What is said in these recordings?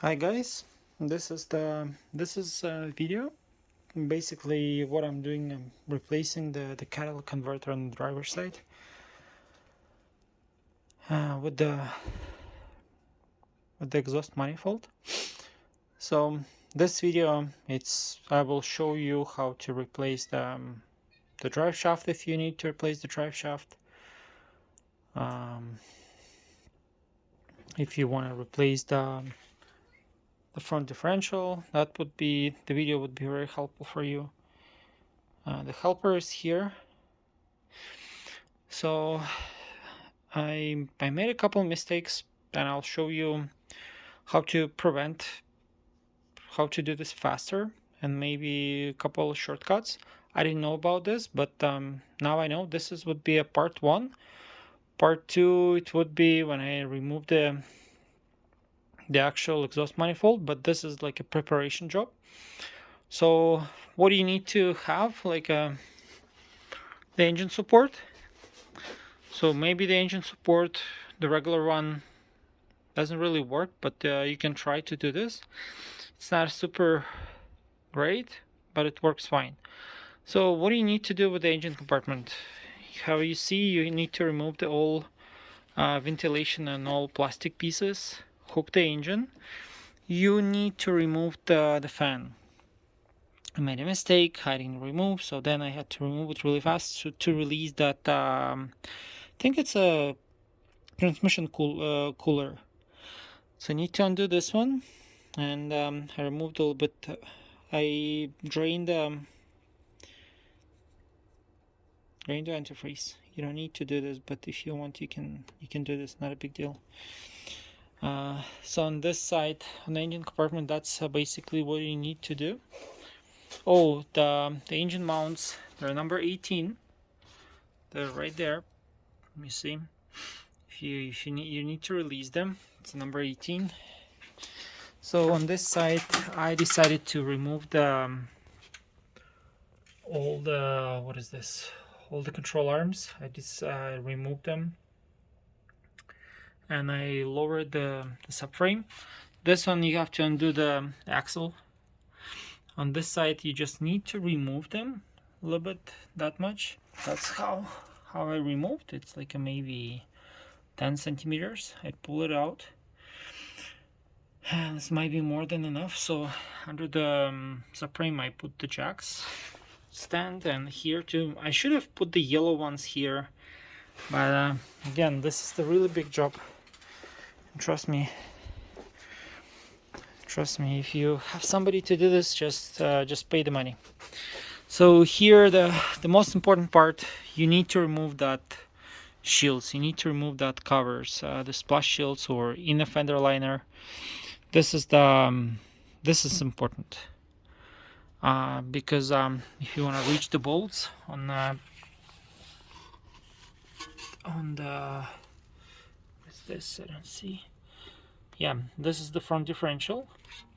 Hi guys, this is a video. Basically, what I'm doing, I'm replacing the catalytic converter on the driver's side with the exhaust manifold. So this video, I will show you how to replace the drive shaft if you need to replace the drive shaft. Um, if you want to replace the front differential, the video would be very helpful for you. The helper is here. So I made a couple mistakes, and I'll show you how to how to do this faster, and maybe a couple of shortcuts. I didn't know about this, but now I know. Would be a part one. Part two, it would be when I remove the actual exhaust manifold, but this is like a preparation job. So what do you need to have? The engine support. So maybe the engine support, the regular one, doesn't really work, but you can try to do this. It's not super great, but it works fine. So what do you need to do with the engine compartment? How you see, you need to remove the all ventilation and all plastic pieces, hook the engine. You need to remove the fan. I made a mistake, I didn't remove, so then I had to remove it really fast to release that. I think it's a transmission cooler. So I need to undo this one, and I removed a little bit. I drained the antifreeze. You don't need to do this, but if you want, you can do this. Not a big deal. So on this side, on the engine compartment, that's basically what you need to do. Oh, the engine mounts, they're number 18. They're right there. Let me see. If you need to release them. It's number 18. So on this side, I decided to remove all the what is this? All the control arms. I just removed them, and I lowered the subframe. This one you have to undo the axle. On this side, you just need to remove them a little bit, that much. That's how I removed. It's like maybe 10 centimeters. I pull it out. And this might be more than enough. So under the subframe, I put the jacks stand, and here too. I should have put the yellow ones here, but again, this is the really big job. Trust me. If you have somebody to do this, just pay the money. So here, the most important part, you need to remove that shields. You need to remove that covers, the splash shields or inner fender liner. This is important because if you want to reach the bolts on the what's this? I don't see. Yeah, this is the front differential.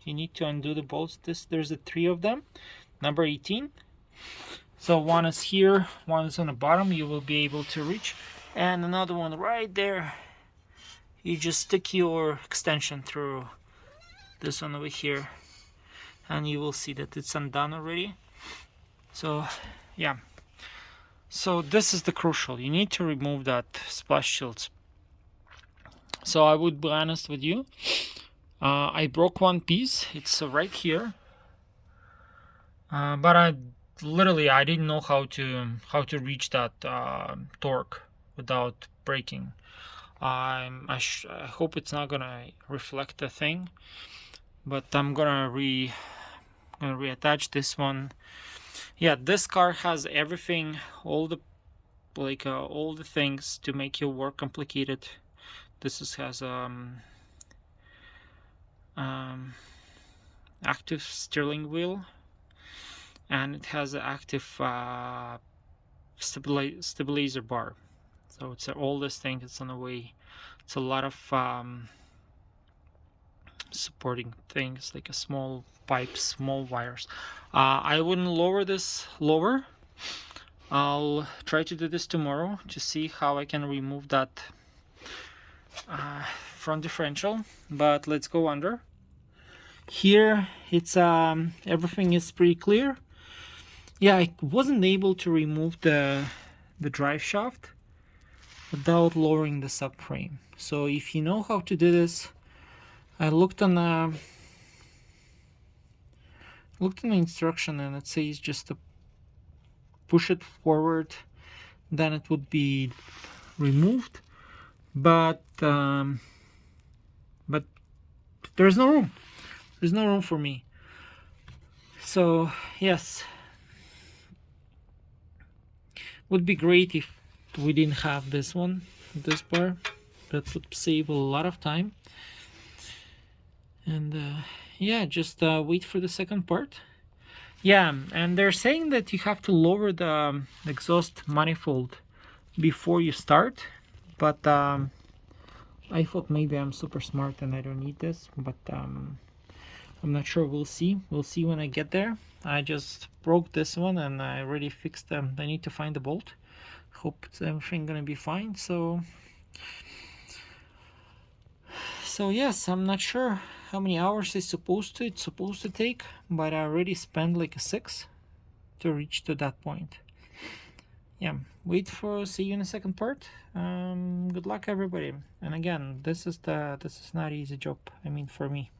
You need to undo the bolts. There's 3 of them, number 18. So one is here, one is on the bottom. You will be able to reach, and another one right there. You just stick your extension through this one over here, and you will see that it's undone already. So yeah, so this is the crucial. You need to remove that splash shields. So I would be honest with you, I broke one piece. It's right here, but I didn't know how to reach that torque without breaking. I hope it's not gonna reflect the thing, but I'm gonna reattach this one. Yeah, this car has everything, all the things to make your work complicated. This has active steering wheel, and it has an active stabilizer bar. So it's all this thing. It's on the way. It's a lot of supporting things, like a small pipes, small wires. I wouldn't lower this lower. I'll try to do this tomorrow to see how I can remove that front differential, but let's go under. Here it's everything is pretty clear. Yeah, I wasn't able to remove the drive shaft without lowering the subframe. So if you know how to do this, I looked on the instruction, and it says just to push it forward, then it would be removed. But there's no room. There's no room for me. So yes, would be great if we didn't have this bar. That would save a lot of time. And yeah, just wait for the second part. Yeah, and they're saying that you have to lower the exhaust manifold before you start, but I thought maybe I'm super smart and I don't need this, but I'm not sure. We'll see. We'll see when I get there. I just broke this one and I already fixed them. I need to find the bolt. Hope everything gonna be fine. So yes, I'm not sure how many hours it's supposed to take, but I already spent like a 6 to reach to that point. Yeah, see you in the second part. Good luck everybody. And again, this is not easy job, I mean, for me.